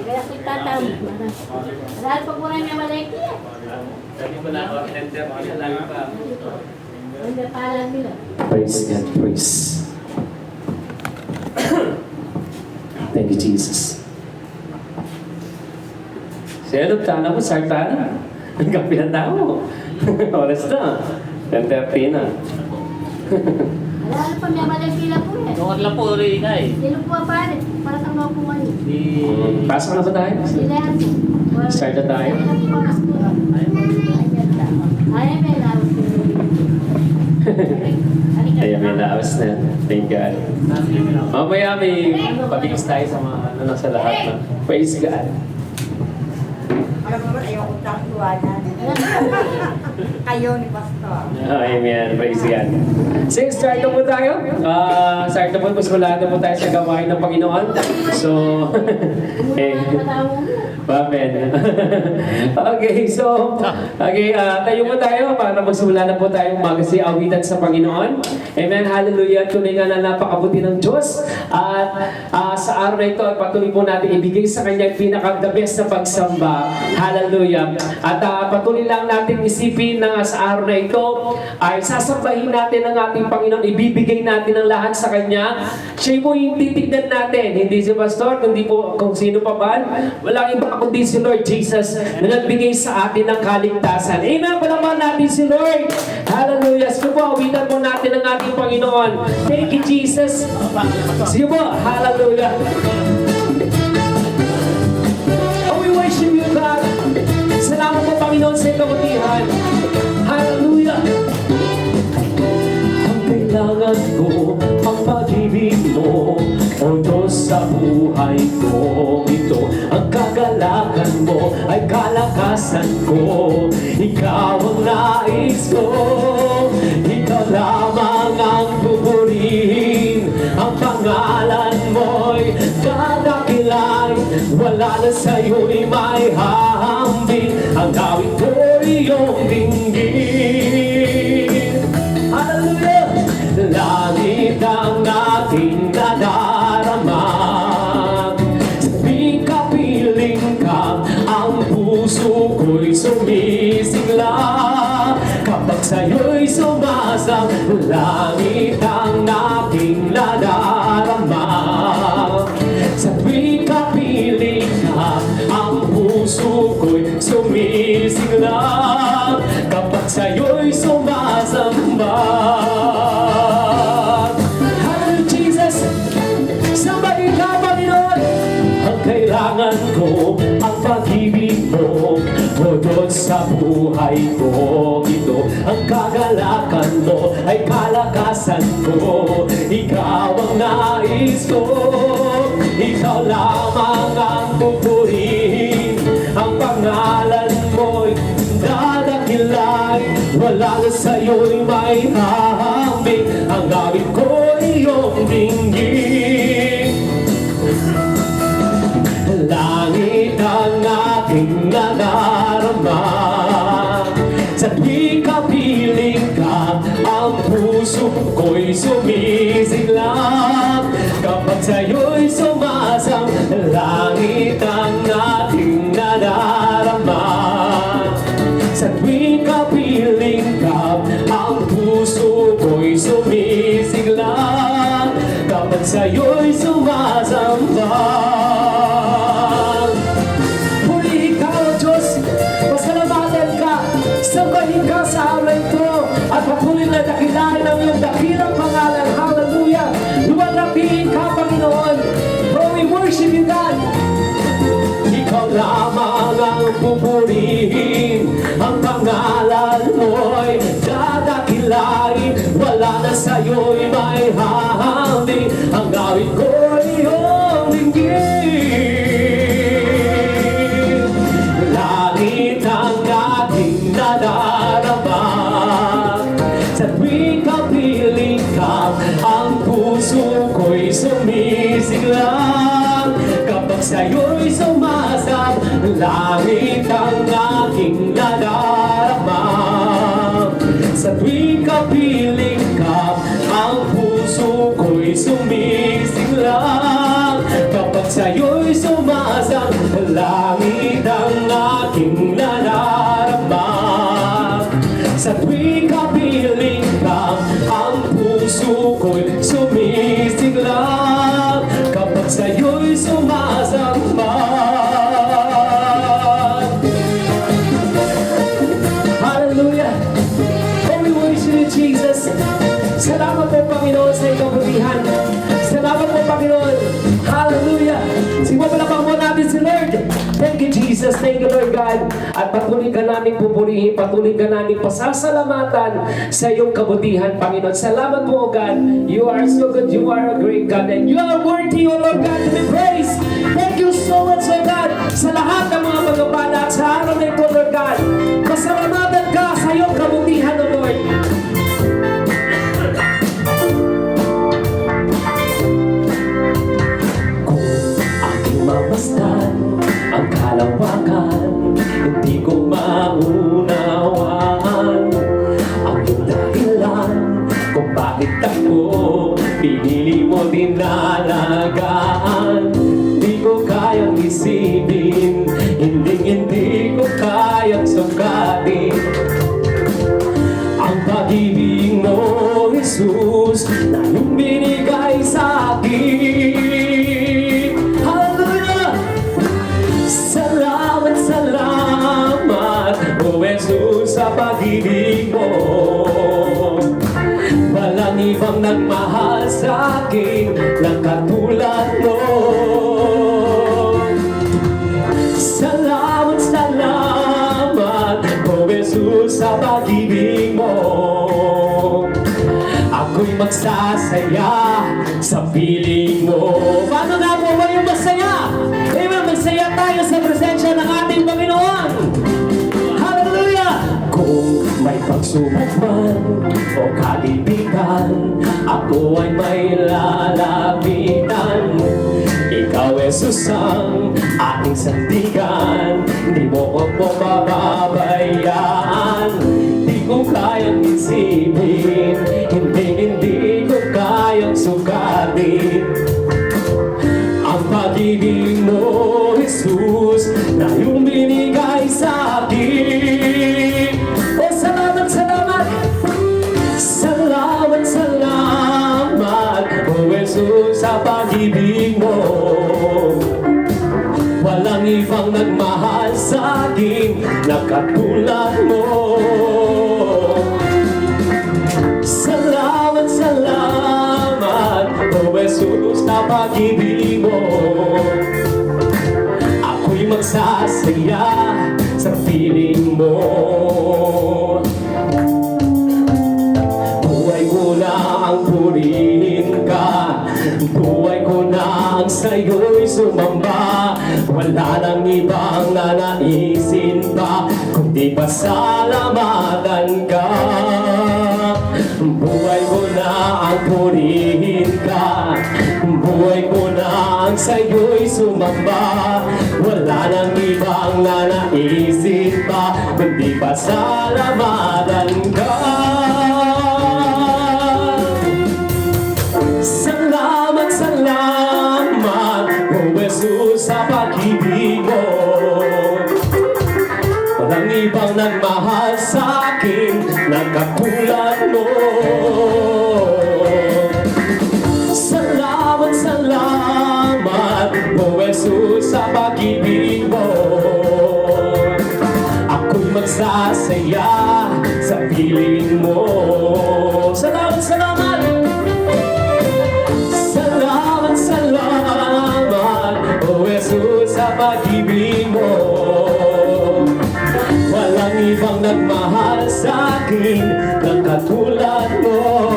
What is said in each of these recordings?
Kaya si tatam. Dahil pag muna niya malaki yan. Sabi ko na ako, tender ko na lang pa. Hindi palang nila. Praise God, praise. Thank you, Jesus. Siya, tana mo, sartana. Ang kapi na tao. Oras na. 10:30 na. Dahil pag niya malaki lang po yan. Doon lang po rin ay. Sino po pa para sa mga pumayo? Pasok na ba tayo? Sila yan. Start na tayo. Ay, may lawas. Ayan, may lawas na. Thank God. Mamaya may pabigos tayo sa mga ano sa lahat na. Praise God. Alam mo naman, ayaw kong takuwanan. Ayaw ni Pastor. Amen. Praise God. Sige, start na po tayo. Start na po. Mas wala na po tayo sa gawain ng Panginoon. So, eh. Amen. Okay, so, okay, tayo po tayo para magsimula na po tayo magasi awitan sa Panginoon. Amen. Hallelujah. Tunay nga na napakabuti ng Diyos. At sa araw na ito, patuloy po natin ibigay sa Kanya yung pinaka-the best na pagsamba. Hallelujah. At patuloy lang natin isipin na sa araw na ito ay sasambahin natin ang ating Panginoon. Ibibigay natin ang lahat sa Kanya. Siya po yung titignan natin. Hindi si Pastor, kundi po kung sino pa ba. Walang iba kundi si Lord Jesus na nagbigay sa atin ng kaligtasan. Amen. Palaman natin si Lord. Hallelujah. Sige po, awitan po natin ang ating Panginoon. Thank you, Jesus. Sige po. Hallelujah. Oh, we worship you, God. Salamat po, Panginoon, sa kabutihan. Hallelujah. Ang kailangan ko, ang pag-ibig mo, o Diyos sa buhay ko ito. Ang kagalakan mo ay kalakasan ko. Ikaw ang nais ko. Ikaw lamang ang pupurihin. Ang pangalan mo'y dadakilay. Wala na sa'yo'y may hahambing. Ang gawin ko iyong dinggin. Hallelujah! Langit ang aking nadarama. Sabing kapiling ka, ang puso ko'y sumisigla. Kapag sa'yo'y sumasang, langit ang aking nadarama. Sabing kapiling ka, ang puso ko'y sumisigla. Kapag sa'yo'y sumasamba. Hallelujah, Jesus. Somebody ka, Panginoon. Ang kailangan ko, ang pag-ibig mo, o Diyos sa buhay ko ito. Ang kagalakan mo ay kalakasan ko. Ikaw ang nais ko. Ikaw lamang ang pupurihin. Ang pangalan mo'y dadakilay. Wala na sa'yo'y may hahambing. Ang gawin ko iyong dinggin. Langit ang aking nadarama. Sa tuwing kapiling ka, ang puso ko'y sumisigla. Kapag sa'yo'y sumasang, langit ang aking nadarama. Sa tuwing kapiling ka, ang puso ko'y sumisigla. Kapag sa'yo'y sumasamba. Puri ikaw, Diyos, pasalamatan ka, sambahin ka sa araw ito, at patuloy na dakilahin ang iyong dakilang pangalan. Hallelujah! Luwalhatiin ka, Panginoon. Oh, we worship you, God. Ikaw lamang ang pupurihin. Ang pangalan mo'y dadakilain. Wala na sa'yo'y may hahambing. Ang gawin ko iyong dinggin. Langit ang aking nadarama. Sa tuwing kapiling ka, ang puso ko'y sumisigla. Kapag sa'yo'y sumasab, langit ang aking nadarama. Sa tuwing kapiling ka, ang sumisiglang, kapag sa'yo'y sumasang langit ang aking nadarama. Sa tuwing kapiling ka, ang puso ko'y sumisiglang, kapag sa'yo'y sumasamba. Hallelujah! Oh, we worship you, Jesus. Salamat po, Panginoon, sa iyong kabutihan. Salamat po, Panginoon. Hallelujah! Sige, palakpakan mo natin si Lord. Thank you, Jesus. Thank you, Lord God. At patuloy ka namin pupurihin, patuloy ka namin pasasalamatan sa iyong kabutihan, Panginoon. Salamat po, God. You are so good. You are a great God. And you are worthy, O Lord God, to be praised. Thank you so much, O God, sa lahat ng mga pagpapala at sa araw na ito, Lord God. Pasalamatan ka sa iyong kabutihan, O Lord. Mamasdan ang kalawakan, hindi ko maunawaan ang iyong dahilan kung bakit ako pinili mo dinalagaan. Hindi ko kayang isipin, hindi ko kayang sukatin ang pag-ibig mo, Jesus, na iyong binigay sa akin. Jesus, sa pag-ibig mo, walang ibang nagmahal sa akin na katulad mo. Salamat, salamat, oh Jesus, sa pag-ibig mo. Ako'y magsasaya sa piling mo. Paano na po ba yung masaya? Amen, magsaya tayo sa presensya ng ating Panginoon. Kung may pagsubok man o kalibigan, ako ay may lalapitan. Ikaw, Jesus, ang aking sandigan, di mo ako mababayaan. Di ko kayang isipin, hindi ko kayang sukatin ang pag-ibig mo, Jesus, na iyong binigay sa akin. Salamat, salamat, oh Jesus, sa pag-ibig mo. Walang ibang nagmahal sa akin na katulad mo. Salamat, salamat, oh Jesus, sa pag-ibig mo. Ako'y magsasaya sa piling mo. Buhay ko na ang purihin ka, buhay ko na ang sa'yo'y sumamba. Wala nang ibang nanaisin pa, kundi pasalamatan ka. Buhay ko na ang purihin ka, buhay ko na ang sa'yo'y sumamba. Wala nang ibang nanaisin pa, kundi pasalamatan ka. Salamat, salamat, oh Jesus, sa pag-ibig mo. Walang ibang nagmahal sa akin na katulad mo. Salamat, salamat, oh Jesus, sa pag-ibig mo. Ako'y magsasaya sa piling mo. Salamat, salamat. Salamat, salamat, oh Jesus, sa pag-ibig mo. Walang ibang nagmahal sa akin na katulad mo.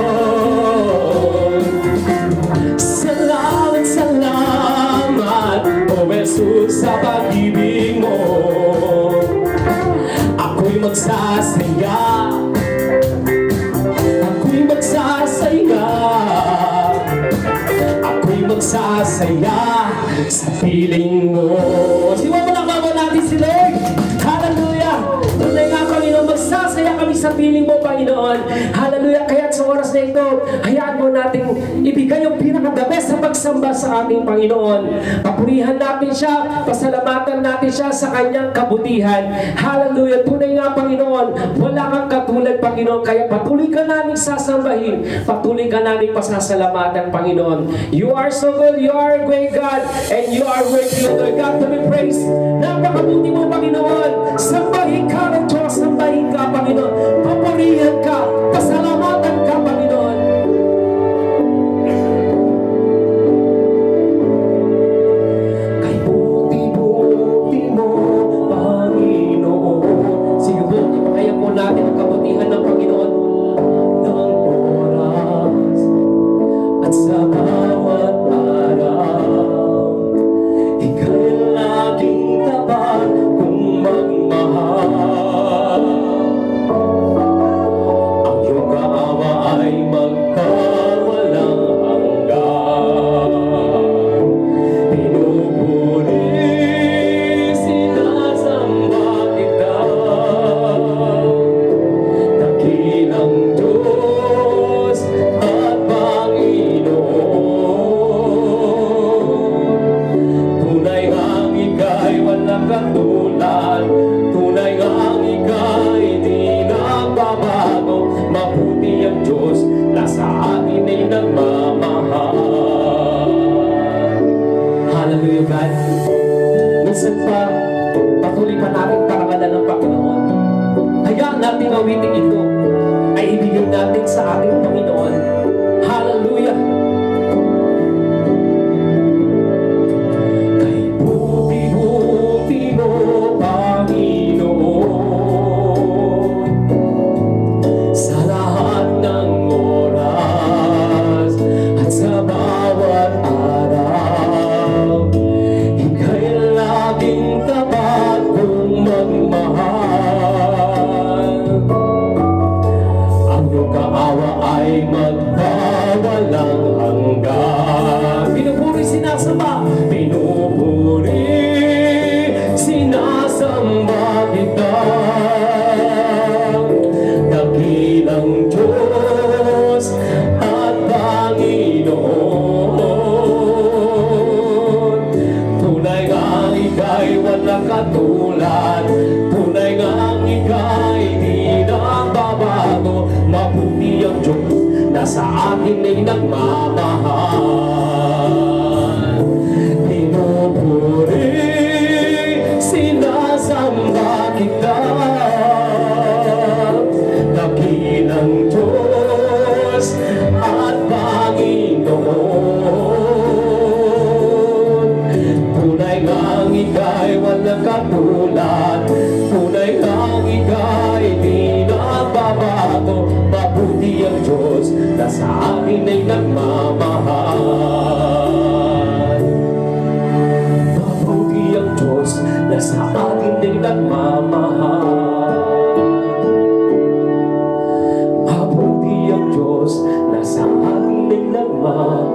Salamat, salamat, oh Jesus, sa pag-ibig mo. Ako'y magsasaya, ako'y magsasaya, ako'y magsasaya sa piling mo. Siwapalakpakan mo natin si Lord. Hallelujah! Tunay nga, Panginoon, magsasaya kami sa piling mo, Panginoon. Hallelujah! Kaya't sa oras na na ito, hayaan mo natin ibigay yung pinaka-the best sa pagsamba sa ating Panginoon. Papurihan natin siya, pasalamatan natin siya sa kanyang kabutihan. Hallelujah! Tunay nga, Panginoon, wala kang katulad, Panginoon, kaya patuloy ka namin sasambahin, patuloy ka namin pasasalamatan, Panginoon. You are so good, you are a great God, and you are worthy, Lord God, to be praised. Napakabuti mo, Panginoon. Sambahin ka ng Diyos, sambahin ka, Panginoon. Papurihan ka, pasalamatan ka, Panginoon. Kay buti-buti mo, Panginoon. Sige po, ipakaya po natin ang kabutihan ng Panginoon ng oras at sa bawat araw. Ika'y laging tapat kung magmahal. Ang iyong kaawa ay magpawalang hanggan. Pinupuri, sinasamba kita, dakilang Diyos at Panginoon. Tunay ngang ika'y walang katulad, tunay ngang ika'y di nagbabago. Mabuti ang Diyos na sa atin ay nagmamahal. Hallelujah, God. Minsan pa, patuloy pa natin parangalan ng Panginoon. Hayaan natin awitin ito ay ibigay natin sa ating Panginoon. Hallelujah! Kay buti-buti mo, Panginoon, sa lahat ng oras at sa bawat araw. Ika'y laging tapat kung magmahal. Ang iyong kaawa ay magpawalang hanggan. Pinupuri, sinasamba, pinupuri, sinasamba kita, dakilang Diyos at Panginoon. Tunay ngang ika'y walang katulad, tunay ngang ika'y di nagbabago. Mabuti ang Diyos na sa atin ay nagmamahal. Pinupuri, sinasamba kita, dakilang Diyos at Panginoon. Tunay ngang ika'y walang katulad, tunay ngang ika'y di nagbabago. Mabuti ang Diyos na sa atin ay nagmamahal. Mabuti ang Diyos na sa atin ay nagmamahal. Mabuti ang Diyos na sa atin ay nagmamahal.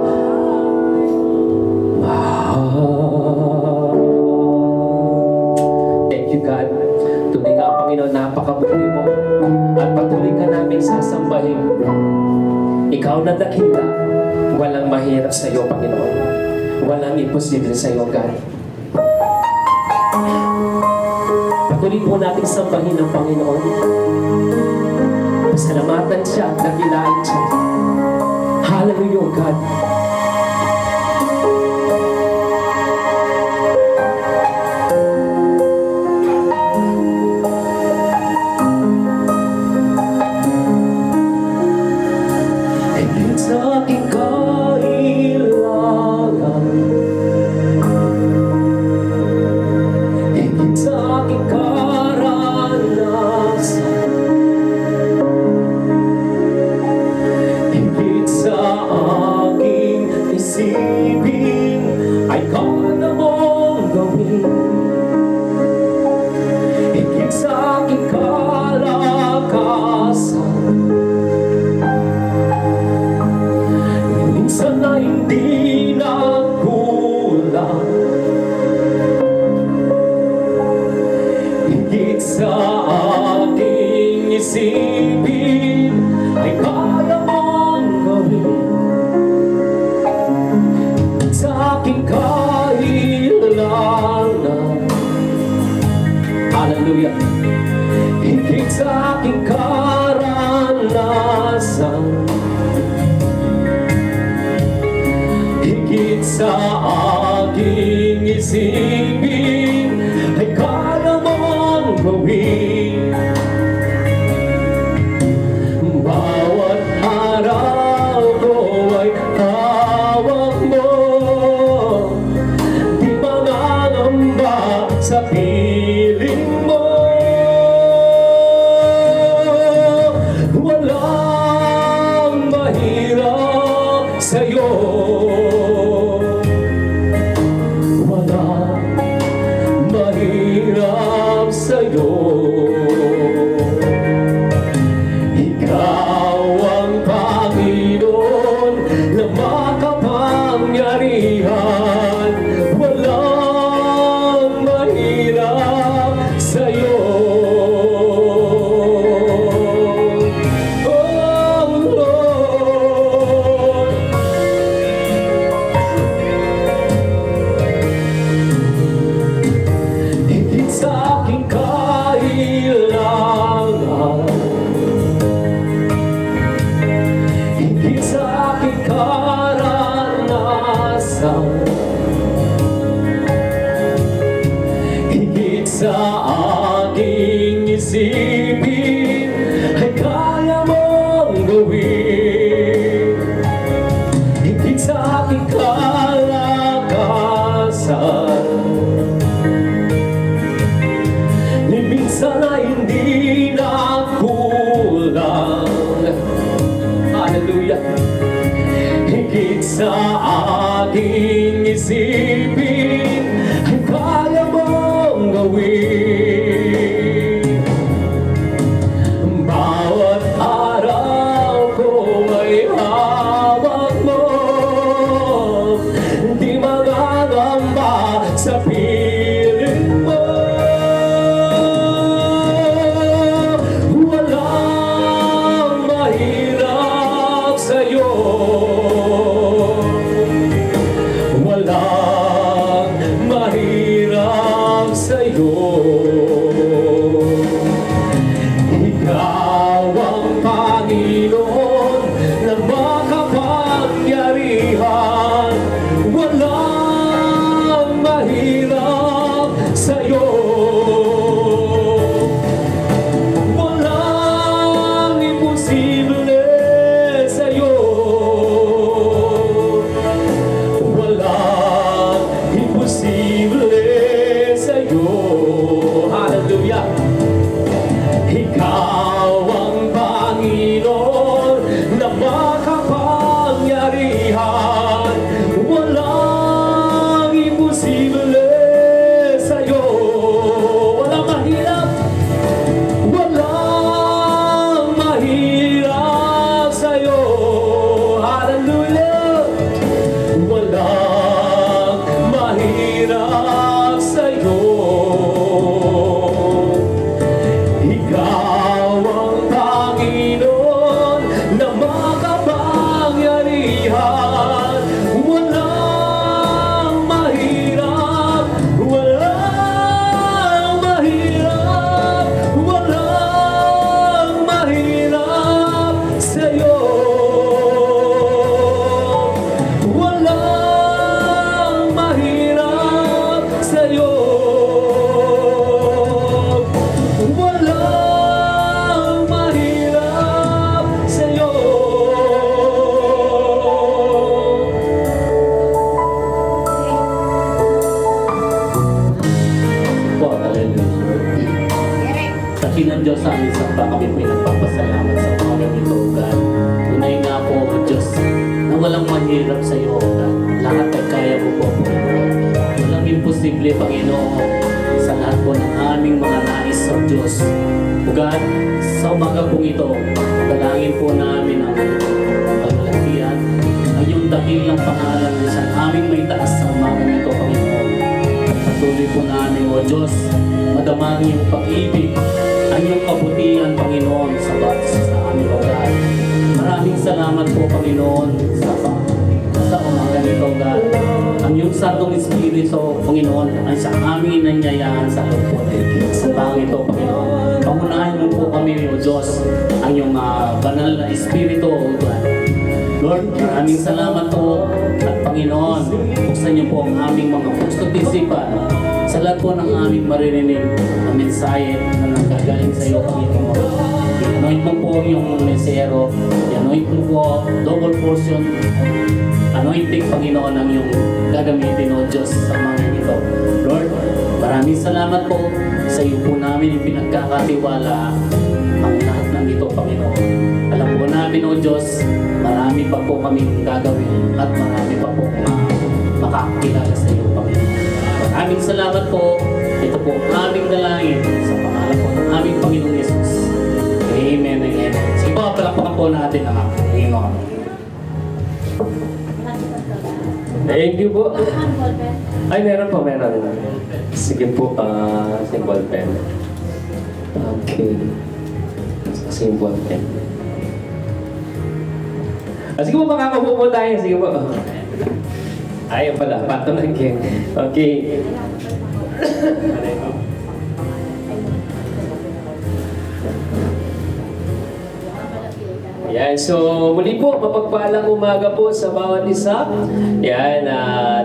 Thank you, God. Tunay nga, Panginoon, napakabuti mo at patuloy ka namin sasambahin. Ikaw na dakila, walang mahirap sa iyo, Panginoon. Walang imposible sa iyo, God. Patuloy po natin sambahin ng Panginoon. Pasalamatan siya, dakilain siya. Hallelujah, God. Higit sa aking kailangan, higit sa aking karanasan, higit sa aking isipin, ay kaya mong gawin. Higit sa aking kalakasan, aking kailangan. Hallelujah. Higit sa aking karanasan, higit sa aking isipin, ay kaya mong gawin. Bawat araw ko ay hawak mo, di mangangamba sa piling mo. Walang mahirap sa'yo, walang mahirap sa'yo. Ikaw ang Panginoon na makapangyarihan, walang mahirap sa'yo. Oh Lord, higit sa aking kailangan, higit sa aking karanasan, higit sa aking isipin, ay kaya mong gawin. Higit sa aking kalakasan, ni minsan ay hindi na kulang. Hallelujah. Higit sa aking isipin, ay kaya mong gawin. Bawat araw ko ay hawak mo, di mangangamba sa piling mo. Walang mahirap sa'yo, walang mahirap sa'yo. Ikaw ang Panginoon na makapangyarihan, walang mahirap sa'yo. Walang imposible sa'yo, walang imposible sa'yo. Hallelujah. Ikaw ang Panginoon na makapangyarihan, walang imposible sa'yo. Walang mahirap, walang mahirap sa'yo. Hallelujah. Walang mahirap sa'yo. Ikaw ang Panginoon na makapangyarihan, walang mahirap, walang mahirap, walang mahirap sa'yo. Walang mahirap sa'yo. Walang mahirap sa'yo. Po, hallelujah. Dakilang Diyos sa amin sa kami po'y nagpapasalamat sa mga ganito, God. Tunay nga po, O Diyos, na walang mahirap sa iyo, God. Lahat ay kaya mo po, Panginoon. Walang imposible, Panginoon, sa lahat po ng aming mga nais sa Diyos. O God, sa umaga pong ito, dalangin po namin ang paglalagyan, ang iyong dakilang pangalan na sa aming may taas sa umaga nito, Panginoon. Patuloy po namin, O Diyos, madama ang iyong pag-ibig, ang iyong kabutihan, Panginoon, sa aming lugar. Maraming salamat po, Panginoon, sa umaga nito, God. ang iyong Santong Espiritu, Panginoon, ang sa aming nangyayaan sa loob sa bangin ito, Panginoon. Pangunahin mo po kami, O Diyos, ang iyong banal na Espiritu, O God. Lord, maraming salamat po at Panginoon, buksan niyo po ang aming mga puso at isipan sa lahat po ng aming maririnig na mensahe na nanggagaling sa iyo, Panginoon. I-anoint mo po yung mesero, i-anoint mo po double portion anointing, Panginoon, ang iyong gagamitin, O Diyos, sa mga ito. Lord, maraming salamat po sa iyo po namin ipinagkakatiwala ang lahat ng ito, Panginoon. Alam po namin, O Diyos, marami pa po kami gagawin at marami pa po makakakilala sa iyo, Panginoon. Maraming salamat po. Ito po ang aming dalangin sa pangalan po ng aming Panginoong Yesus. Amen and amen. Sige po, palakpakan po natin ang Panginoon. Thank you po. Ano, ballpen? Ay, meron po, meron. Sige po, simple pen. Okay. Simple pen. Sige po, makakabuo po tayo. Sige po. Ayun pala, pato na king. Okay. Yan, so muli po, mapagpalang umaga po sa bawat isa. Yan, at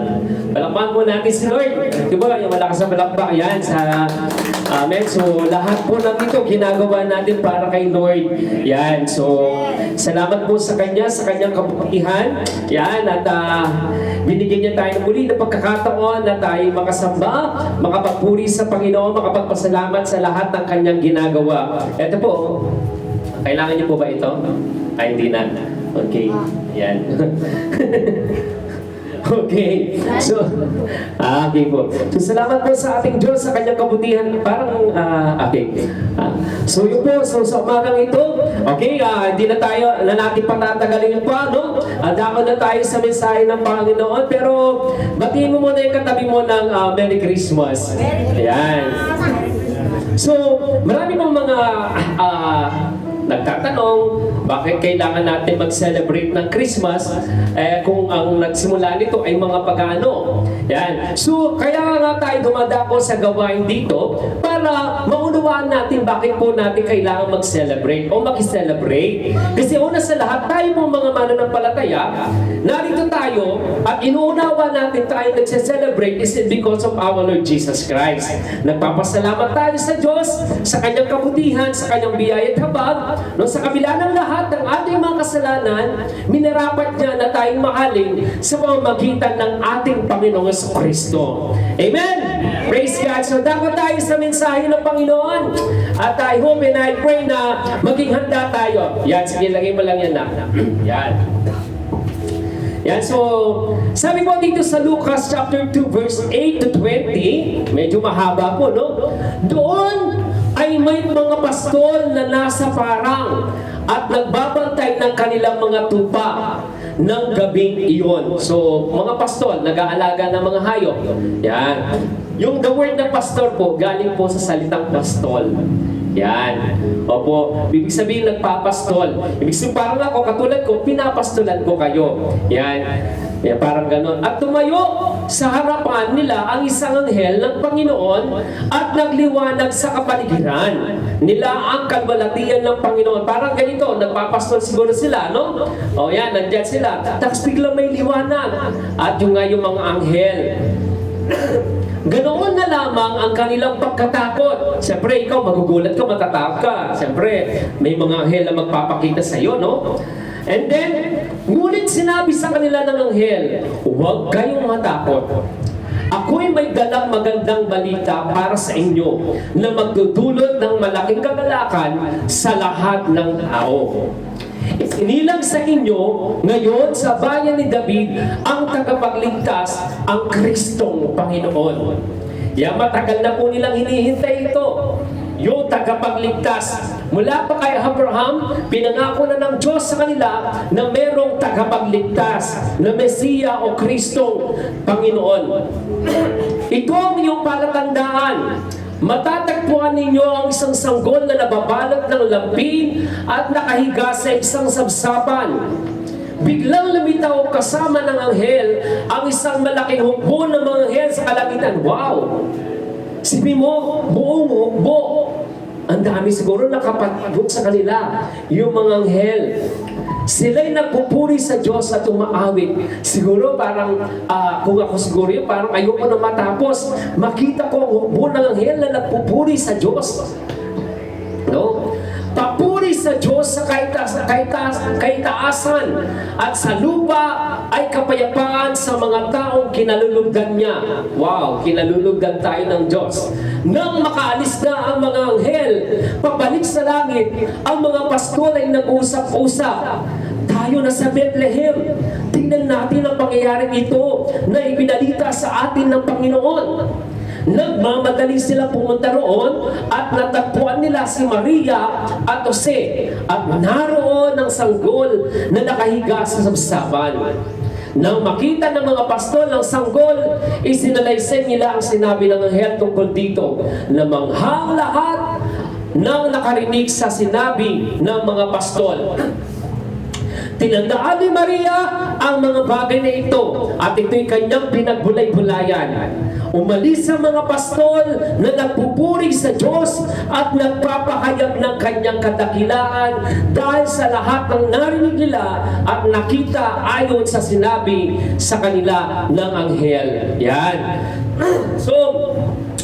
palakpakan po natin si Lord. Diba, yung malakas na palakpak, yan, sa amen. So lahat po ng ito, ginagawa natin para kay Lord. Yan, so salamat po sa Kanya, sa Kanyang kabutihan. Yan, at binigyan niya tayo muli ng pagkakataon na tayo makasamba, makapagpuri sa Panginoon, makapagpasalamat sa lahat ng Kanyang ginagawa. Ito po, kailangan niyo po ba ito? Ay, hindi na. Okay. Yan. Okay. So, okay po. So, salamat po sa ating Diyos sa Kanyang kabutihan. Parang, okay. So, yun po. So, sa umagang ito, okay, hindi na tayo, na natin patatagalin pa, no? Dako na tayo sa mensahe ng Panginoon. Pero, batiin mo muna yung katabi mo ng Merry Christmas. Ayan. So, marami pong mga nagtatanong, bakit kailangan natin mag-celebrate ng Christmas kung ang nagsimula nito ay mga pagano. Yan. So, kaya nga tayo dumadako sa gawain dito para maunawaan natin bakit po natin kailangan mag-celebrate o mag-celebrate. Kasi una sa lahat, tayo po mga mananampalataya, narito tayo at inuunawa natin tayo nag-celebrate is because of our Lord Jesus Christ. Nagpapasalamat tayo sa Diyos, sa Kanyang kabutihan, sa Kanyang biyaya at habag. No, sa kabila ng lahat ng ating mga kasalanan, minarapat niya na tayong mahalin sa pamamagitan ng ating Panginoong Kristo. Amen! Praise God! So, dapat tayo sa mensahe ng Panginoon. At I hope and I pray na maging handa tayo. Yan, sige, lagay mo lang yan na. Yan. Yan, so, sabi po dito sa Lucas chapter 2, verse 8 to 20, medyo mahaba po, no? Doon ay may mga pastol na nasa parang at nagbabantay ng kanilang mga tupa ng gabing iyon. So, mga pastol, nag-aalaga ng mga hayop. Yan. Yung the word ng pastor po, galing po sa salitang pastol. Yan. Opo. Ibig sabihin, nagpapastol. Ibig sabihin, parang ako, katulad ko, pinapastolan ko kayo. Yan. Yan, parang ganon. At tumayo sa harapan nila ang isang anghel ng Panginoon at nagliwanag sa kapaligiran nila ang kalwalatian ng Panginoon. Parang ganito, nagpapastol siguro sila, no? O yan, nandyan sila. Tapos biglang may liwanag. At yung nga yung mga anghel. Ganoon na lamang ang kanilang pagkatakot. Siyempre, ikaw magugulat ka, matatakot ka. Siyempre, may mga anghel na magpapakita sa iyo, no? And then, ngunit sinabi sa kanila ng anghel, huwag kayong matakot. Ako'y may dalang magandang balita para sa inyo na magdudulot ng malaking kagalakan sa lahat ng tao. Isinilang sa inyo ngayon sa bayan ni David ang tagapagligtas, ang Kristong Panginoon. Yan, matagal na po nilang hinihintay ito. Yung tagapagligtas. Mula pa kay Abraham, pinangako na ng Diyos sa kanila na merong tagapagligtas na Mesiya o Kristong Panginoon. Ito ang iyong palatandaan. Matatagpuan ninyo ang isang sanggol na nababalot ng lampin at nakahiga sa isang sabsapan. biglang lumitaw kasama ng anghel ang isang malaking hukbo ng mga anghel sa kalangitan. Wow! Sabi mo, buong hukbo. Ang dami siguro nakapatibok sa kanila. Yung mga anghel. Sila'y nagpupuri sa Diyos at umaawit. Siguro parang, kung ako siguro yun, parang ayoko na matapos. Makita ko ang hukbo ng anghel na nagpupuri sa Diyos. No? Papuri sa Diyos sa kaitaasan at sa lupa ay kapayapaan sa mga taong kinalulugdan niya. Wow, kinalulugdan tayo ng Diyos. Nang makaalis na ang mga anghel, pabalik sa langit, ang mga pastol ay nag-usap-usap. Tayo na sa Bethlehem. Tingnan natin ang pangyayaring ito na ibinalita sa atin ng Panginoon. Nagmamadali sila pumunta roon at natagpuan nila si Maria at Jose at naroon ang sanggol na nakahiga sa sabsaban. Nang makita ng mga pastol ng sanggol, isinalaysay nila ang sinabi ng anghel tungkol dito na manghang lahat nang nakarinig sa sinabi ng mga pastol. Tinandaan ni Maria ang mga bagay na ito at ito'y kanyang pinagbulay-bulayan. Umalis ang mga pastol na nagpupuri sa Diyos at nagpapahayag ng kanyang kadakilaan dahil sa lahat ng narinig nila at nakita ayon sa sinabi sa kanila ng anghel. Yan. So,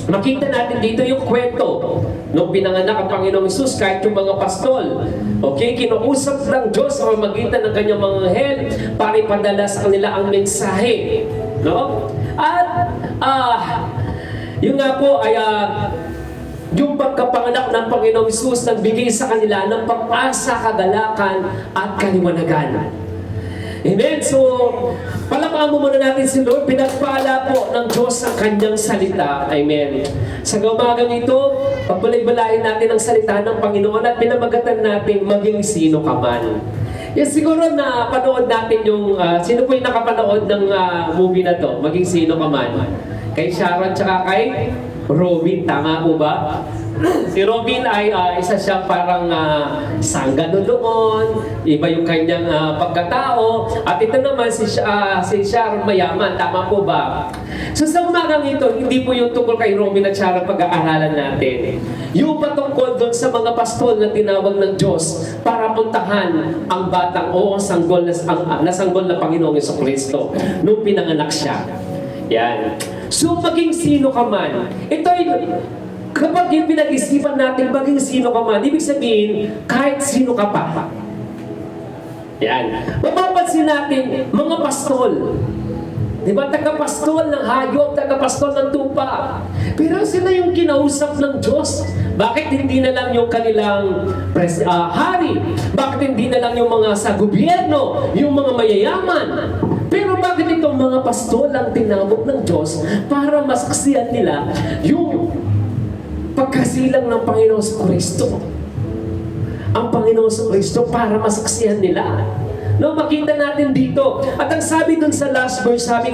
makita natin dito yung kwento nung pinanganak ang Panginoong Hesus kahit yung mga pastol. Okay, kinuusap ng Diyos sa pamamagitan ng kanyang mga anghel para ipadala sa kanila ang mensahe. No? At yun nga po ay yung pagkapanganak ng Panginoong Hesus nagbigay sa kanila ng pag-asa, kagalakan at kaliwanagan. Amen? So, palakpakan mo muna natin si Lord. Pinagpala po ng Diyos ang kanyang salita. Amen. Sa umagang ito, pagbalay-balayin natin ang salita ng Panginoon at pinamagatan natin maging sino ka man. Yes, siguro na panood natin yung, sino po yung nakapanood ng movie na to? Maging sino ka man. Kay Sharon tsaka kay Robin, tama po ba? Si Robin ay isa siya parang sanggano doon, iba yung kanyang pagkatao, at ito naman si Sharon mayaman, tama po ba? So sa umagang ito, hindi po yung tungkol kay Robin at Sharon pag-aaralan natin. Yung patungkol doon sa mga pastol na tinawag ng Diyos para puntahan ang batang o ang sanggol na Panginoong Jesucristo nung pinanganak siya. Yan. So maging sino ka man, ito ay kapag yung pinag-isipan natin maging sino ka man, ibig sabihin, kahit sino ka pa. Yan. Mapapansin natin, mga pastol. Diba? Taga-pastol ng hayop, taga-pastol ng tupa. Pero sila yung kinausap ng Diyos. Bakit hindi na lang yung kanilang hari? Bakit hindi na lang yung mga sa gobyerno, yung mga mayayaman? Pero bakit itong mga pastol ang tinawag ng Diyos para masaksihan nila yung pagkasilang ng Panginoon sa Kristo? Ang Panginoon sa Kristo para masaksihan nila. No, makita natin dito. At ang sabi dun sa last verse, sabi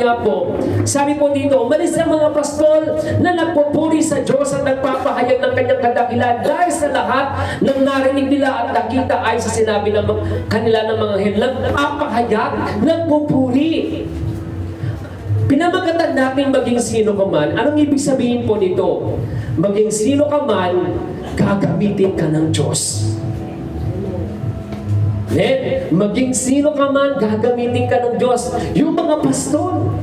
po dito, umalis ang mga pastol na nagpupuri sa Diyos at nagpapahayag ng kanyang kadakilaan dahil sa lahat ng narinig nila at nakita ay sa sinabi ng kanila ng mga anghel. Nagpapahayag, nagpupuri. Pinamagatan natin maging sino ka man. Anong ibig sabihin po nito? Maging sino ka man, gagamitin ka ng Diyos. Maging sino ka man, gagamitin ka ng Diyos. Yung mga pastol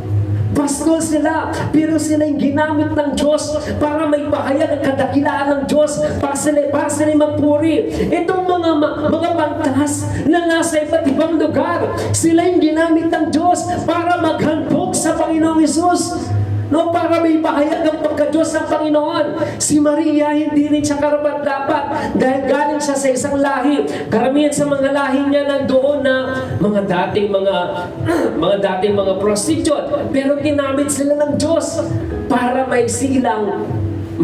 sila, pero sila yung ginamit ng Diyos para may pahayag ang kadakilaan ng Diyos, para sila magpuri. Itong mga pantas na nasa iba't ibang lugar, sila yung ginamit ng Diyos para maghandog sa Panginoong Hesus. No, para may pahayag ang pagka-Diyos ng Panginoon. Si Maria, hindi rin siya karapat-dapat dahil galing siya sa isang lahi. Karamihan sa mga lahi niya nandoon na mga dating mga prostitute. Pero ginamit sila ng Diyos para may silang,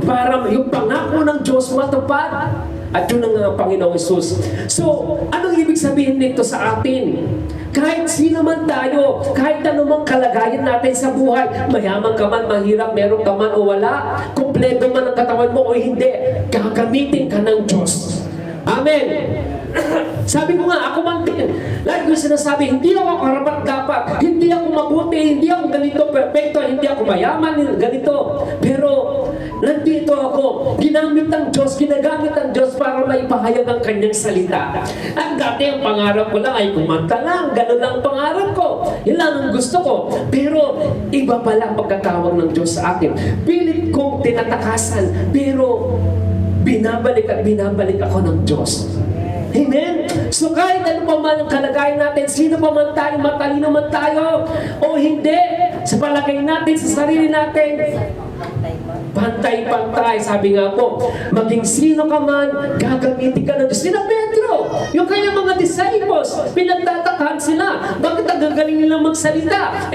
para yung pangako ng Diyos matupad. At yun ang Panginoong Hesus. So, anong ibig sabihin nito sa atin? Kahit sino man tayo, kahit anumang kalagayan natin sa buhay, mayaman ka man, mahirap, meron ka man o wala, kumpleto man ang katawan mo o hindi, gagamitin ka ng Diyos. Amen. Sabi ko nga, ako man din. Lagi ko sinasabi, hindi ako karapat dapat, hindi ako mabuti, hindi ako ganito, perfecto, hindi ako mayaman, ganito. Pero, nandito ako, ginamit ng Diyos, ginagamit ng Diyos para maipahayag ang kanyang salita. Ang dati, ang pangarap ko lang ay kumanta lang, gano'n lang ang pangarap ko. Yan lang ang gusto ko. Pero, iba pala ang pagkatawag ng Diyos sa akin. Pilit kong tinatakasan, pero binabalik at binabalik ako ng Diyos. Amen? So kahit ano pa man ang kalagayan natin, sino pa man tayo, matalino man tayo, o hindi, sa palagay natin, sa sarili natin, pantay-pantay. Sabi nga po, maging sino ka man, gagamitin ka ng Diyos. Sina Pedro, yung kanyang mga disciples, pinagtatakaan sila. Bakit ang gagaling nilang magsalita?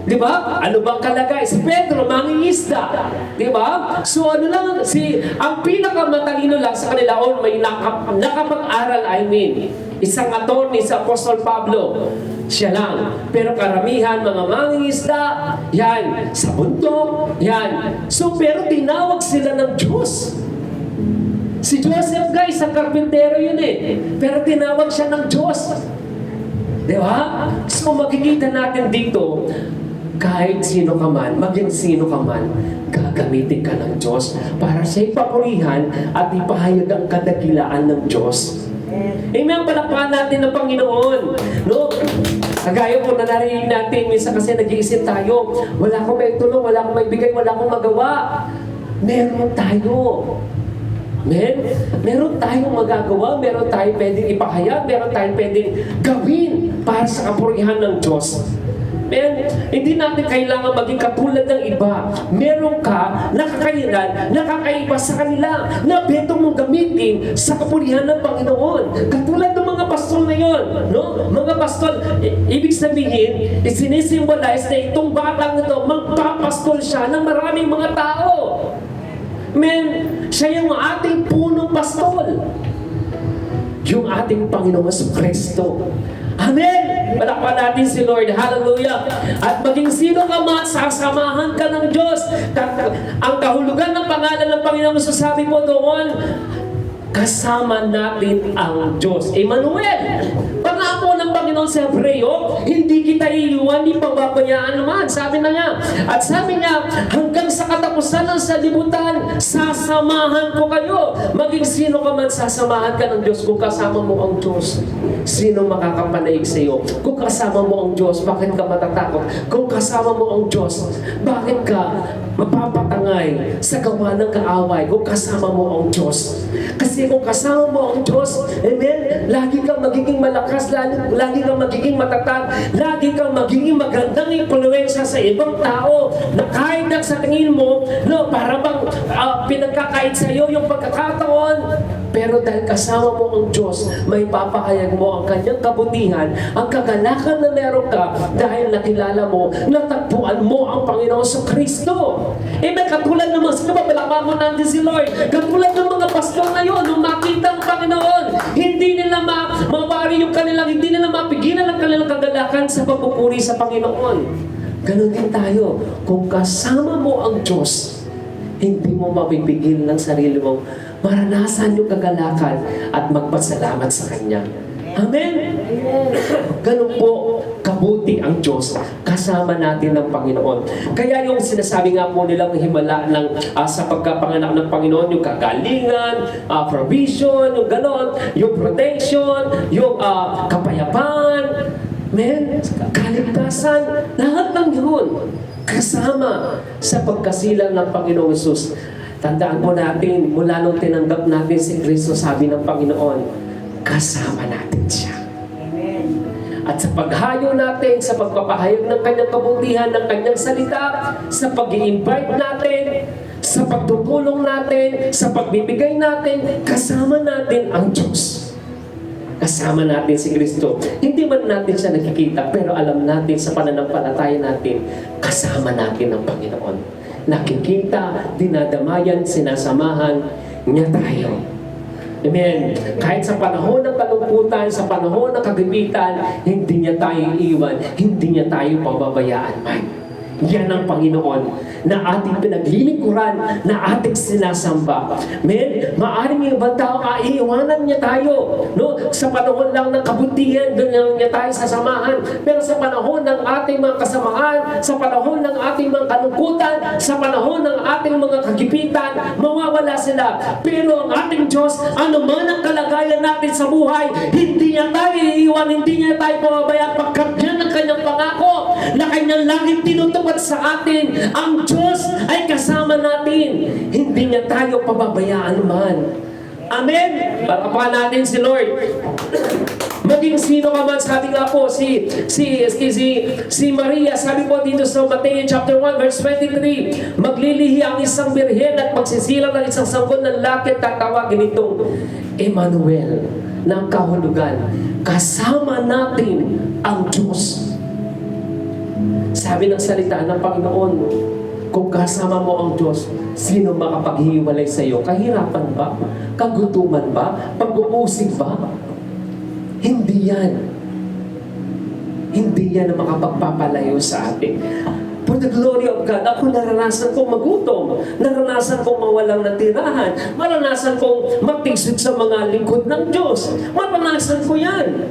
Di ba? Ano bang kalagay? Si Pedro, mangingisda. Di ba? So ano lang, ang pinakamatalino lang sa kanila, o may nakapag-aral, isang attorney sa Apostol Pablo. Siya lang. Pero karamihan, mga mangingisda, yan, sa bundok, yan. So, pero tinawag sila ng Diyos. Si Joseph, guys, ang karpintero yun Pero tinawag siya ng Diyos. Di ba? So, makikita natin dito, kahit sino ka man, maging sino ka man, gagamitin ka ng Diyos para siya ipapurihan at ipahayag ang kadakilaan ng Diyos. Amen, palakpakan natin ng Panginoon. No? Kagaya po na narinig natin, minsan kasi nag-iisip tayo, wala akong may tulong, wala akong may bigay, wala akong magawa. Meron tayo. Meron tayong magagawa, meron tayong pwedeng ipahayag, meron tayong pwedeng gawin para sa kapurihan ng Diyos. Hindi natin kailangan maging katulad ng iba. Meron ka, nakakailan, nakakaiba sa kanila, na beto mong gamitin sa kapurihan ng Panginoon. Katulad ng mga pastol na yun. No? Mga pastol, ibig sabihin, sinisimbolize na itong batang ito, magpapastol siya ng maraming mga tao. Siya yung ating punong pastol. Yung ating Panginoon Kristo. Amen! Palakpan natin si Lord. Hallelujah! At maging sino ka man, sasamahan ka ng Diyos. Ang kahulugan ng pangalan ng Panginoon, sasabi mo doon, kasama natin ang Diyos. Emmanuel! Pangako ng Panginoon sa Hebreo, hindi kita iiwan, di pababayaan naman. Sabi na niya. At sabi niya, hanggang sa katapusan ng salibutan, sasamahan ko kayo. Maging sino ka man, sasamahan ka ng Diyos. Kung kasama mo ang Diyos, sino makakapanaig sa iyo? Kung kasama mo ang Diyos, bakit ka matatakot? Kung kasama mo ang Diyos, bakit ka mapapatangay sa gawa ng kaaway? Kung kasama mo ang Diyos. Kasi kung kasama mo ang Diyos, amen, lagi kang magiging malakas, lagi kang magiging matatag, lagi kang magiging magandang impluwensya sa ibang tao, na kahit na sa tingin mo, no, para bang pinagkakait sa iyo yung pagkakataon, pero dahil kasama mo ang Diyos, may papahayag mo ang kanyang kabutihan, ang kagalakan na meron ka dahil nakilala mo, natagpuan mo ang Panginoon sa Kristo. Amen, katulad naman, sige ba, palakpakan mo natin si Lord, katulad ng mga pastor na yun, nung makita ang Panginoon, hindi nila mawari yung kanilang, hindi nila mapigilan ang kanilang kagalakan sa pagpupuri sa Panginoon. Ganon din tayo, kung kasama mo ang Diyos, hindi mo mapipigil ng sarili mong maranasan yung kagalakan at magpasalamat sa Kanya. Amen? Ganun po kabuti ang Diyos. Kasama natin ng Panginoon. Kaya yung sinasabi nga po nilang himala ng, sa pagkapanganak ng Panginoon, yung kagalingan, provision, yung ganon, yung protection, yung kapayapaan, kaligtasan, lahat ng yun kasama sa pagkasilang ng Panginoong Hesus. Tandaan po natin, mula nung tinanggap natin si Kristo, sabi ng Panginoon, kasama natin siya. Amen. At sa paghayo natin, sa pagpapahayag ng kanyang kabutihan, ng kanyang salita, sa pag-i-invite natin, sa pagtutulong natin, sa pagbibigay natin, kasama natin ang Diyos. Kasama natin si Kristo. Hindi man natin siya nakikita, pero alam natin sa pananampalataya natin, kasama natin ang Panginoon. Nakikita, dinadamayan, sinasamahan niya tayo. Amen. Kahit sa panahon ng kalungkutan, sa panahon ng kagipitan, hindi niya tayo iiwan, hindi niya tayo pababayaan man. Yan ang Panginoon na ating pinaglilingkuran, na ating sinasamba. Men, maaaring yung ibang tao, iiwanan niya tayo. No? Sa panahon lang ng kabutihan, doon lang niya tayo sasamahan. Pero sa panahon ng ating mga kasamahan, sa panahon ng ating mga kalungkutan, sa panahon ng ating mga kagipitan, mawawala sila. Pero ang ating Diyos, ano man ang kalagayan natin sa buhay, hindi niya tayo iiwan, hindi niya tayo pababayaan pagkat yan ang kanyang pangako na kanyang laging tinutupad sa atin. Ang Diyos ay kasama natin. Hindi niya tayo pababayaan man. Amen? Palapakan natin si Lord. Maging sino ka man, sabi nga po, si Maria, sabi po dito sa Mateo chapter 1, verse 23, maglilihi ang isang birhen at magsisilang ng isang sanggol ng laki at tatawagin itong Emmanuel, ng kahulugan. Kasama natin ang Diyos. Sabi ng salita ng Panginoon, kung kasama mo ang Diyos, sino makapaghiwalay sa iyo? Kahirapan ba? Kagutuman ba? Pag-uusig ba? Hindi yan. Hindi yan ang makapagpapalayo sa atin. For the glory of God, ako naranasan kong magutom, naranasan kong mawalang natirahan, maranasan kong magtigsig sa mga lingkod ng Diyos. Maranasan ko yan.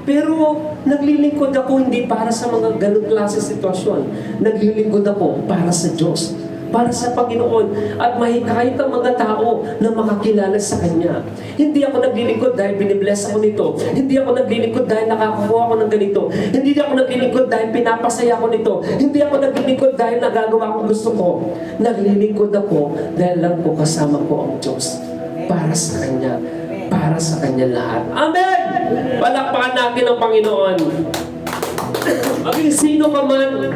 Pero naglilingkod ako hindi para sa mga ganong klase sitwasyon. Naglilingkod ako para sa Diyos, para sa Panginoon, at mahikayat ang mga tao na makakilala sa Kanya. Hindi ako naglilingkod dahil binibless ako nito. Hindi ako naglilingkod dahil nakakuha ako ng ganito. Hindi ako naglilingkod dahil pinapasaya ako nito. Hindi ako naglilingkod dahil nagagawa ko gusto ko. Naglilingkod ako dahil lang ko kasama ko ang Diyos para sa Kanya, para sa Kanya lahat. Amen! Palakpakan natin ang Panginoon. Maging sino ka man,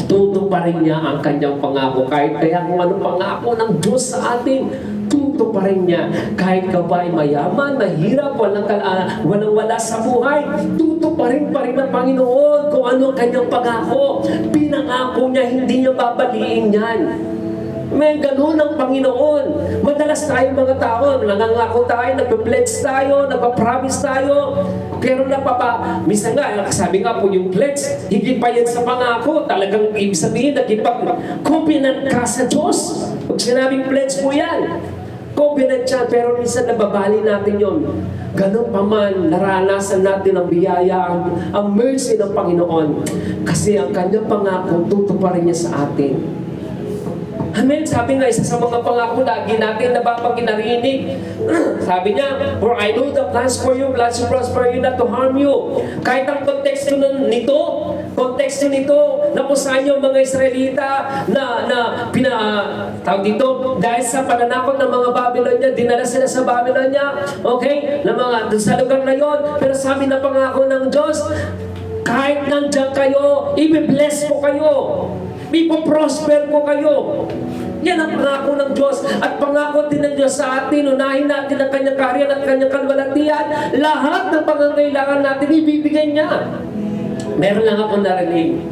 tutuparin niya ang kanyang pangako. Kahit kaya kung anong pangako ng Diyos sa atin, tutuparin niya. Kahit ka ba ay mayaman, mahirap, walang-wala sa buhay, tutuparin pa rin ng Panginoon kung ano ang kanyang pangako. Pinangako niya, hindi niya babaliin yan. May ganun ang Panginoon. Madalas tayo mga tao, nangangako tayo, nagpe-pledge tayo, nagpa-promise tayo, pero minsan nga, sabi nga po yung pledge, higit pa yan sa pangako. Talagang ibig sabihin, nagkipag-covenant ka sa Diyos. Pag sinabing pledge po yan, covenant siya, pero minsan nababali natin yon. Ganun pa man, naranasan natin ang biyaya, ang mercy ng Panginoon. Kasi ang kanyang pangako, tutuparin niya sa atin. Amen. Sabi nga, isa sa mga pangako lagi natin narinig. Sabi niya, for I know the plans for you, plans to prosper you, not to harm you. Kahit ang konteksto nito, na kung saan yung mga Israelita tawag dito, dahil sa pananakot ng mga Babylonia, dinala sila sa Babylonia, okay, sa lugar na yon. Pero sabi na pangako ng Diyos, kahit nandiyan kayo, i-bless ko kayo. Ipo-prosper ko kayo. Yan ang pangako ng Diyos. At pangako din ng Diyos sa atin. Unahin natin ang kanyang kaharian at kanyang kalwalatian. Lahat ng pangangailangan natin, ibibigay niya. Meron lang akong narinig.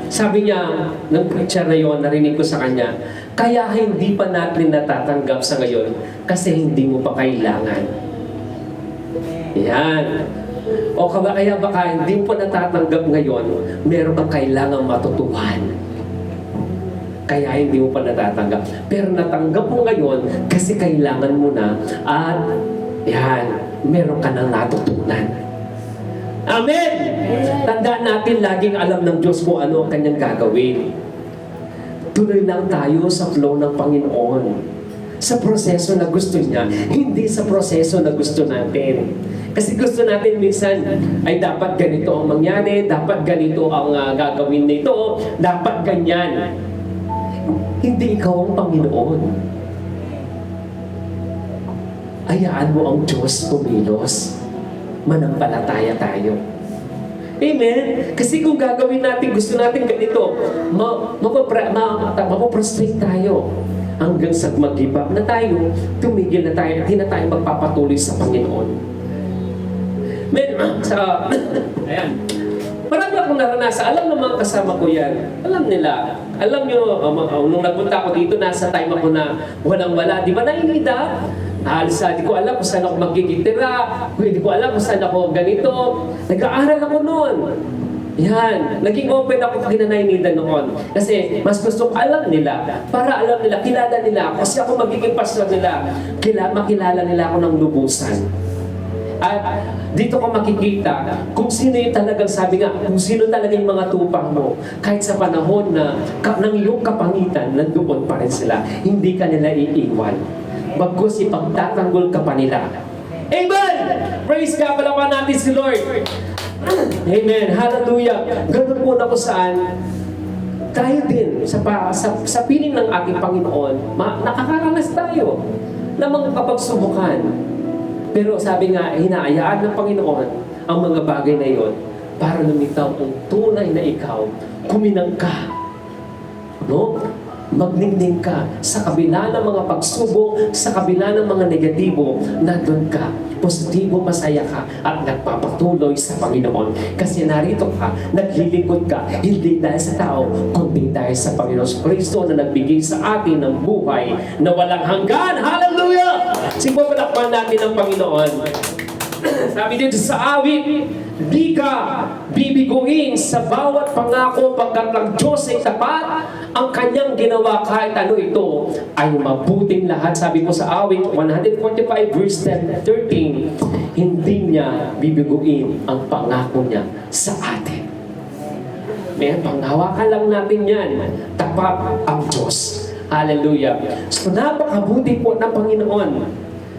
Sabi niya, ng preacher na yun, narinig ko sa kanya, kaya hindi pa natin natatanggap sa ngayon kasi hindi mo pa kailangan. Yan. O kaya baka hindi mo natatanggap ngayon, meron kang kailangang matutuhan. Kaya hindi mo pa natatanggap. Pero natanggap mo ngayon kasi kailangan mo na at yan, meron ka nang natutunan. Amen! Tandaan natin, laging alam ng Diyos kung ano ang kanyang gagawin. Tuloy lang tayo sa flow ng Panginoon. Sa proseso na gusto niya, hindi sa proseso na gusto natin. Kasi gusto natin minsan ay dapat ganito ang mangyari, dapat ganito ang gagawin nito, dapat ganyan. Hindi ikaw ang Panginoon. Hayaan mo ang Diyos kumilos. Manampalataya tayo. Amen? Kasi kung gagawin natin, gusto natin ganito, mapoprostrate tayo. Hanggang sa mag-give up na tayo, tumigil na tayo, hindi na tayo magpapatuloy sa Panginoon. Ayan. Marami akong naranasan. Alam ng mga kasama ko yan. Alam nila. Alam nyo, nung nagpunta ako dito, nasa time ako na walang-wala. Di ba nainida? Di ko alam kung saan ako magigitira. Hindi ko alam kung saan ako ganito. Nag-aaral ako noon. Yan, naging open ako kina Nainida noon. Kasi mas gusto ko alam nila, para alam nila, kilala nila ako. Kasi ako magiging pastor nila, makilala nila ako ng lubusan. At dito ko makikita kung sino yung talagang sabi nga, kung sino talaga yung mga tupang mo. Kahit sa panahon na ng iyong kapangitan, nandoon pa rin sila. Hindi ka nila iiwan. Bagkus ipagtatanggol ka pa nila. Amen! Praise God! Palapan natin si Lord. Amen. Hallelujah. Ganun po na kung saan tayo din sa piling ng ating Panginoon, nakakaranas tayo ng mga kapagsubukan. Pero sabi nga, hinaayaan ng Panginoon ang mga bagay na yon para lumitaw kung tunay na ikaw, kuminang ka. No? Magningning ka sa kabila ng mga pagsubok, sa kabila ng mga negatibo, nandun ka, positibo, masaya ka, at nagpapatuloy sa Panginoon. Kasi narito ka, naglilingkod ka, hindi dahil sa tao, kundi dahil sa Panginoon Kristo na nagbigay sa atin ng buhay na walang hanggan. Hallelujah! Sipapalakpan natin ang Panginoon. Sabi dito sa awit, di ka bibiguin sa bawat pangako pagkat ang Diyos ay tapat, ang kanyang ginawa kahit ano ito ay mabuting lahat. Sabi ko sa awit 145 verse 13, hindi niya bibiguin ang pangako niya sa atin. May panghawakan lang natin yan. Tapat ang Diyos. Hallelujah. So napakabuti po ng Panginoon.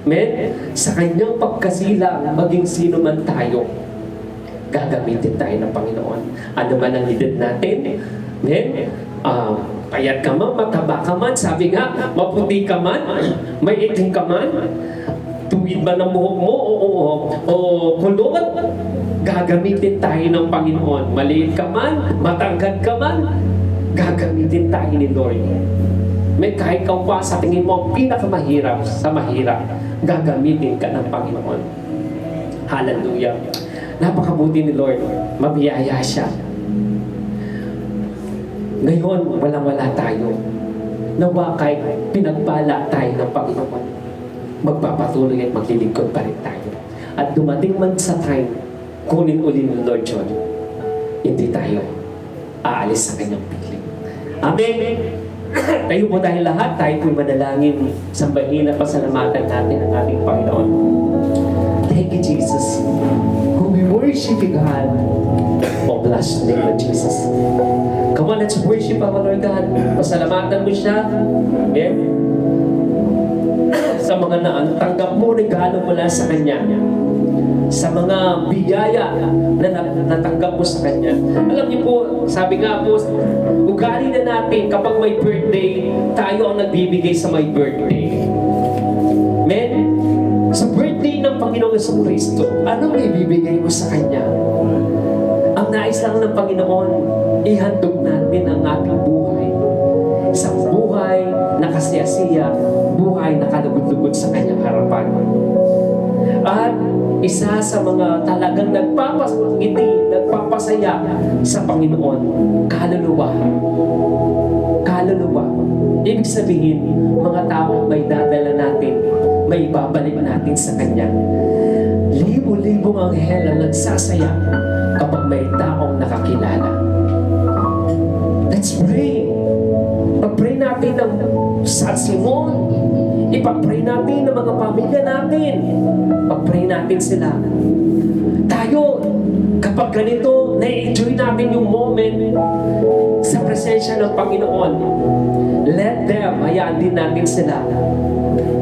Men, sa kanyang pagkasilang, maging sino man tayo, gagamitin tayo ng Panginoon. Ano man ang edad natin, men, payat ka man, mataba ka man, sabi nga, maputi ka man, may itim ka man, tuwid ba ng buhok mo, o kulot, gagamitin tayo ng Panginoon. Maliit ka man, matangkad ka man, gagamitin tayo ni Lord. May kahit kang pa sa tingin mo ang pinakamahirap sa mahirap, gagamitin ka ng Panginoon. Hallelujah. Napakabuti ni Lord. Mabiyaya siya. Ngayon, walang-wala tayo. Nawa kahit pinagpala tayo ng Panginoon, magpapatuloy at maglilingkod pa rin tayo. At dumating man sa time, kunin uli ni Lord John, hindi tayo aalis sa kanyang piling. Amen. Tayo po tayo lahat, tayo po'y manalangin, sambahin at pasalamatan natin ang ating Panginoon. Thank you, Jesus. Whom we worship you, God. Oh, bless the name of Jesus. Come on, let's worship our Lord God. Pasalamatan mo siya. Amen. Sa mga tanggap mo, regalo mula sa Kanya. Sa mga biyaya na natanggap mo sa Kanya. Alam niyo po, sabi nga po, ugali na natin kapag may birthday, tayo ang nagbibigay sa may birthday. Amen? Sa birthday ng Panginoong Jesucristo, anong ibibigay mo sa Kanya? Ang nais lang ng Panginoon, ihandog natin ang ating buhay. Sa buhay na kasiyasiya, buhay na kalugod-lugod sa Kanyang harapan. At isa sa mga talagang nagpapangiti, nagpapasaya sa Panginoon, kaluluwa. Kaluluwa. Ibig sabihin, mga taong may dadala natin, may ibabalik natin sa Kanya. Libo-libong anghel ang nagsasaya kapag may taong nakakilala. Let's pray. Pag-pray natin ng San Simon. Ipag-pray natin ng mga pamilya natin. Pag-pray natin sila. Tayo, kapag ganito, na-enjoy natin yung moment sa presensya ng Panginoon. Let them, hayaan din natin sila.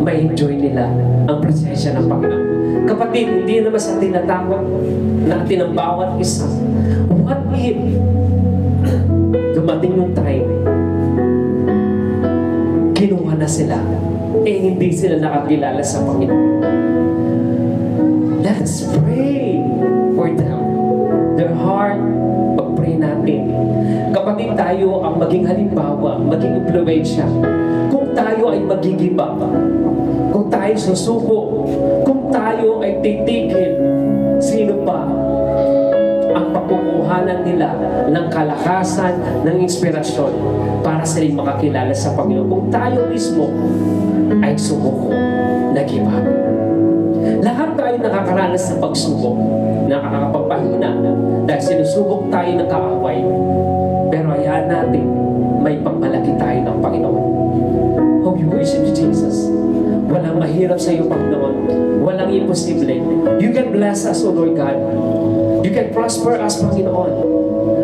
Ma-enjoy nila ang presensya ng Panginoon. Kapatid, hindi naman sa tinatakot natin ang bawat isa. What if dumating yung time, kinuha na sila, hindi sila nakakilala sa Panginoon. Let's pray for them. Their heart, pag-pray natin. Kapatid, tayo ang maging halimbawa, maging impluwensya. Kung tayo ay mag-give up, kung tayo susuko, kung tayo ay titigil, sino pa ang pakukuhanan nila ng kalakasan, ng inspirasyon para silang makakilala sa Panginoon? Kung tayo mismo ay sumuko, nag-give up. Lahat tayo nakakaranas sa pagsubok, nakakapagpahina dahil dahil sinusubok tayo ng kaaway. Pero hayaan natin may pagmalaki tayo ng Panginoon. Oh, we worship you, Jesus. Walang mahirap sa iyo, Panginoon. Walang imposible. You can bless us, O Lord God. You can prosper us, Panginoon.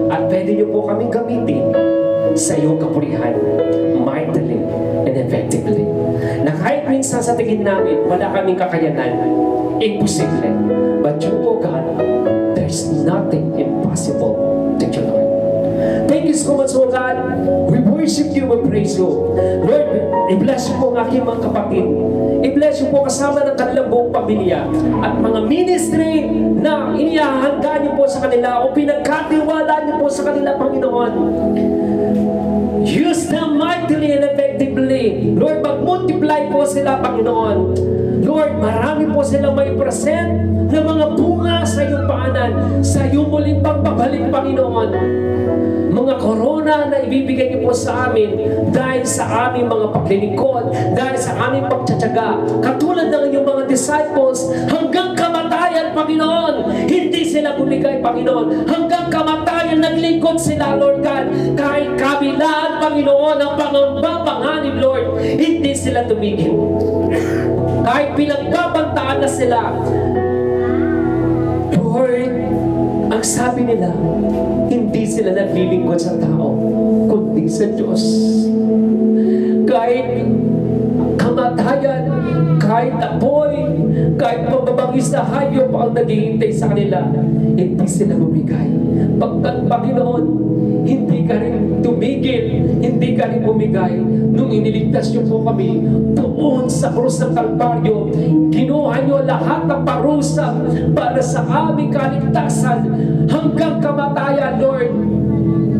At pwede niyo po kaming gamitin sa iyong kapurihan, mightily and effectively. Na kahit minsan sa tingin namin, wala kaming kakayanan, imposible. But you, O God, there's nothing impossible to you, Lord. Thank you so much, O God. We worship you, we praise you. Lord, i-bless you po ang aking mga kapatid. I-bless you po kasama ng kanilang buong pamilya. At mga ministry na inihahanda niyo po sa kanila o pinagkatiwala niyo po sa kanila, Panginoon. Use them mightily and effectively. Lord, mag-multiply po sila, Panginoon. Lord, marami po silang may present na mga bunga sa iyong paanan, sa iyong muling pagbabalik, Panginoon. Mga korona na ibibigay niyo po sa amin dahil sa aming mga paglilingkod, dahil sa aming pagtsatsaga. Katulad ng inyong mga disciples, hanggang kamatayan, Panginoon. Hindi sila bumigay, Panginoon. Hanggang kamatayan, naglingkod sila, Lord God. Kahit kabilaan, Panginoon, ang pangamba-panganib, Lord, hindi sila tumigil. Kahit pinagbabantaan na sila, Lord, ang sabi nila, hindi sila naglilingkod sa tao, kundi sa Diyos. Kahit kamatayan, kahit apoy, kahit pababangis na hayop ang naghihintay sa kanila, hindi sila bumigay. Pagkat Panginoon, hindi ka rin tumigil, hindi ka rin bumigay. Nung iniligtas niyo po kami, doon sa krus ng Kalbaryo, kinuha niyo lahat ng parusa para sa aming kaligtasan hanggang kamatayan, Lord.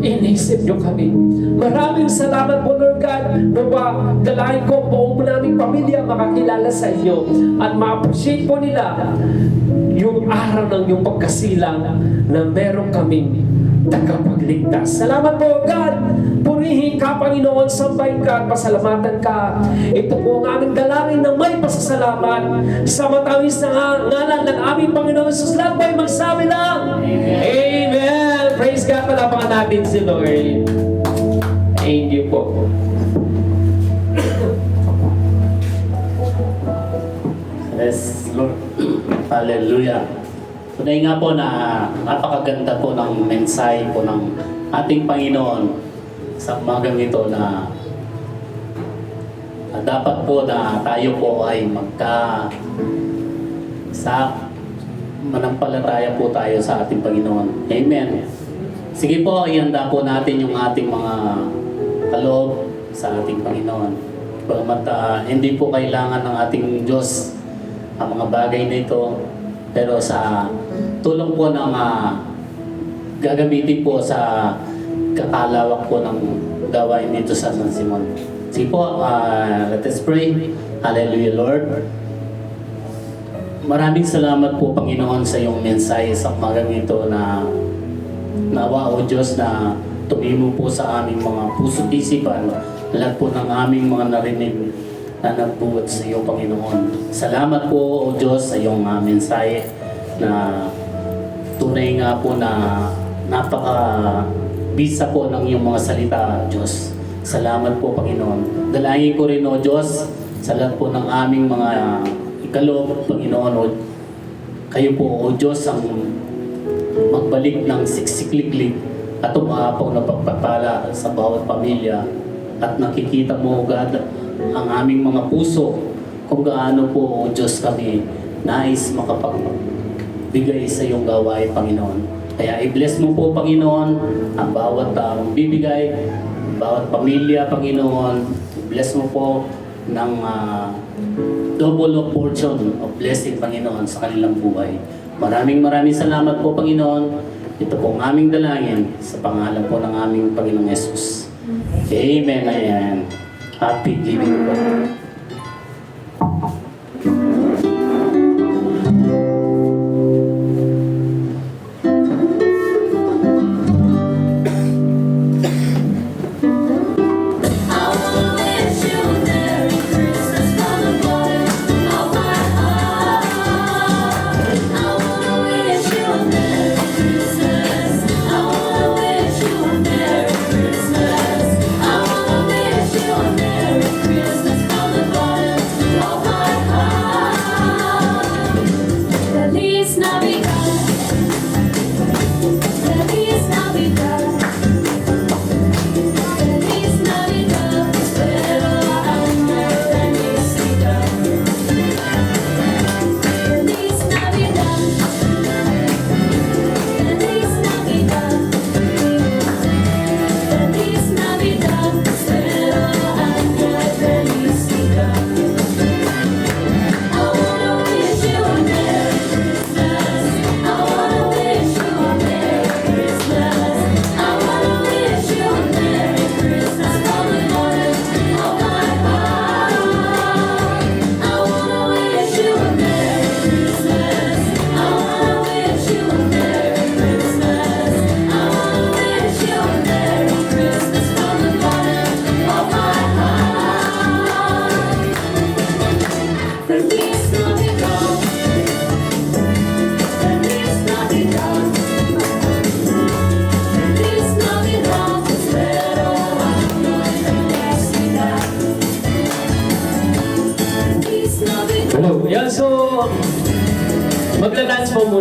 Inisip niyo kami. Maraming salamat po, Lord God. Nawa, dalahin ko buong naming pamilya makakilala sa inyo at ma-appreciate po nila yung araw ng iyong pagkasilang na meron kaming tagapagligtas. Salamat po, God. Purihin ka, Panginoon, sambahin ka at pasalamatan ka. Ito po ang aming dalangin na may pasasalamat sa matawis na ngalan ng aming Panginoon Jesus. Lahat ba'y magsabi lang? Amen. Praise God. Palapakan natin si Lord. Thank you po. Yes, Lord. Hallelujah. Tunay nga po na napakaganda po ng mensahe po ng ating Panginoon sa umagang ito na dapat po na tayo po ay manampalataya po tayo sa ating Panginoon. Amen. Sige po, ihanda po natin yung ating mga kaloob sa ating Panginoon. Bagamat hindi po kailangan ng ating Diyos ang mga bagay na ito, pero sa tulong po ng gagamitin po sa kakalawak po ng gawain dito sa San Simon. Sige po, let us pray. Hallelujah, Lord. Maraming salamat po, Panginoon, sa iyong mensahe sa umagang ito na nawa, O Diyos, na tumimo po sa aming mga puso't isipan, lahat po ng aming mga narinig na nagbuot sa iyo, Panginoon. Salamat po, O Diyos, sa iyong mensahe na tunay nga po na napaka-bisa po ng iyong mga salita, Diyos. Salamat po, Panginoon. Dalangin ko rin, O Diyos, sa lahat po ng aming mga ikaloob, Panginoon, O kayo po, O Diyos, ang magbalik ng siksikliklik at umapaw na pagpapala sa bawat pamilya at nakikita mo, God, ang aming mga puso kung gaano po, O Diyos, kami nais makapagbigay sa iyong gawain, Panginoon. Kaya i-bless mo po, Panginoon, ang bawat taong bibigay, bawat pamilya, Panginoon. I-bless mo po ng double of portion of blessing, Panginoon, sa kanilang buhay. Maraming salamat po, Panginoon. Ito po ang aming dalangin sa pangalan po ng aming Panginoong Yesus. Amen. Amen. Happy giving po.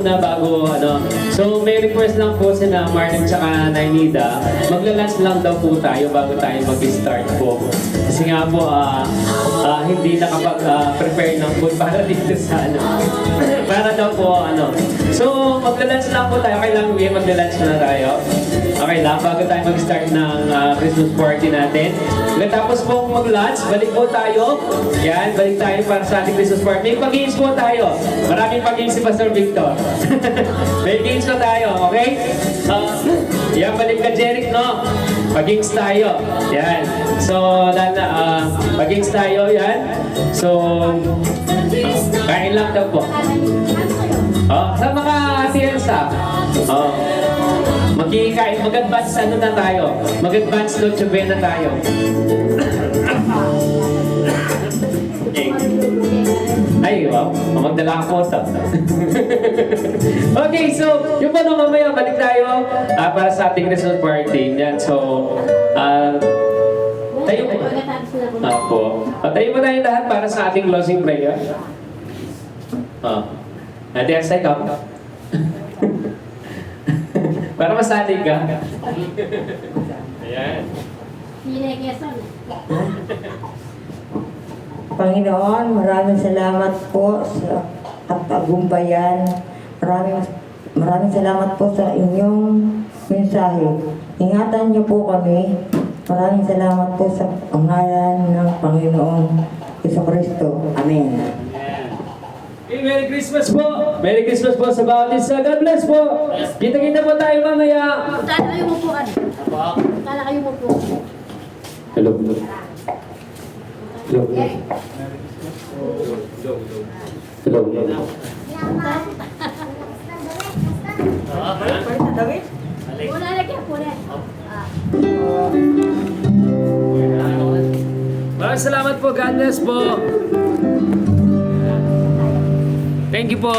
muna bago ano. So may request lang po si na Marlon tsaka Nainida. Magla-lunch lang daw po tayo bago tayo mag-start po. Kasi nga po hindi nakapag-prepare ng food para dito sa ano. Para daw po ano. So magla-lunch lang po tayo. Okay lang, magla-lunch na tayo. Okay lang, bago tayo mag-start ng Christmas party natin. Tapos po mag-lunch, balik po tayo. Yan, balik tayo para sa ating Christmas party. May pag-games po tayo. Maraming pag-games si Pastor Victor. May games po tayo, okay? Yan, balik ka Jeric, no? Pag-games tayo. Yan. So, pag-games tayo, yan. So, kain lang daw po. Sa mga Tiensa. Magkikain, mag-advance ano na tayo? Mag-advance Noche Buena tayo. Ay, wow. Magdala ako sa. Okay, so, yung pa mamaya, balik tayo para sa ating Christmas party. Yan, so, tayo po. Apo. Tayo mo tayo lahat para sa ating closing prayer. Ate Asay ka? Para masalig ka. Ayan. Panginoon, maraming salamat po sa pagtagumpayan. Maraming salamat po sa inyong mensahe. Ingatan niyo po kami. Maraming salamat po sa pangalan ng Panginoong Jesucristo. Amen. Okay, Merry Christmas po! Merry Christmas po sa bawat isa. God bless po! Kita-kita po tayo mamaya! Saan kayo mupuan? Saan kayo mupuan? Hello. Hello. Hello. Una na kaya po na. Maraming salamat po. God bless po. Thank you po.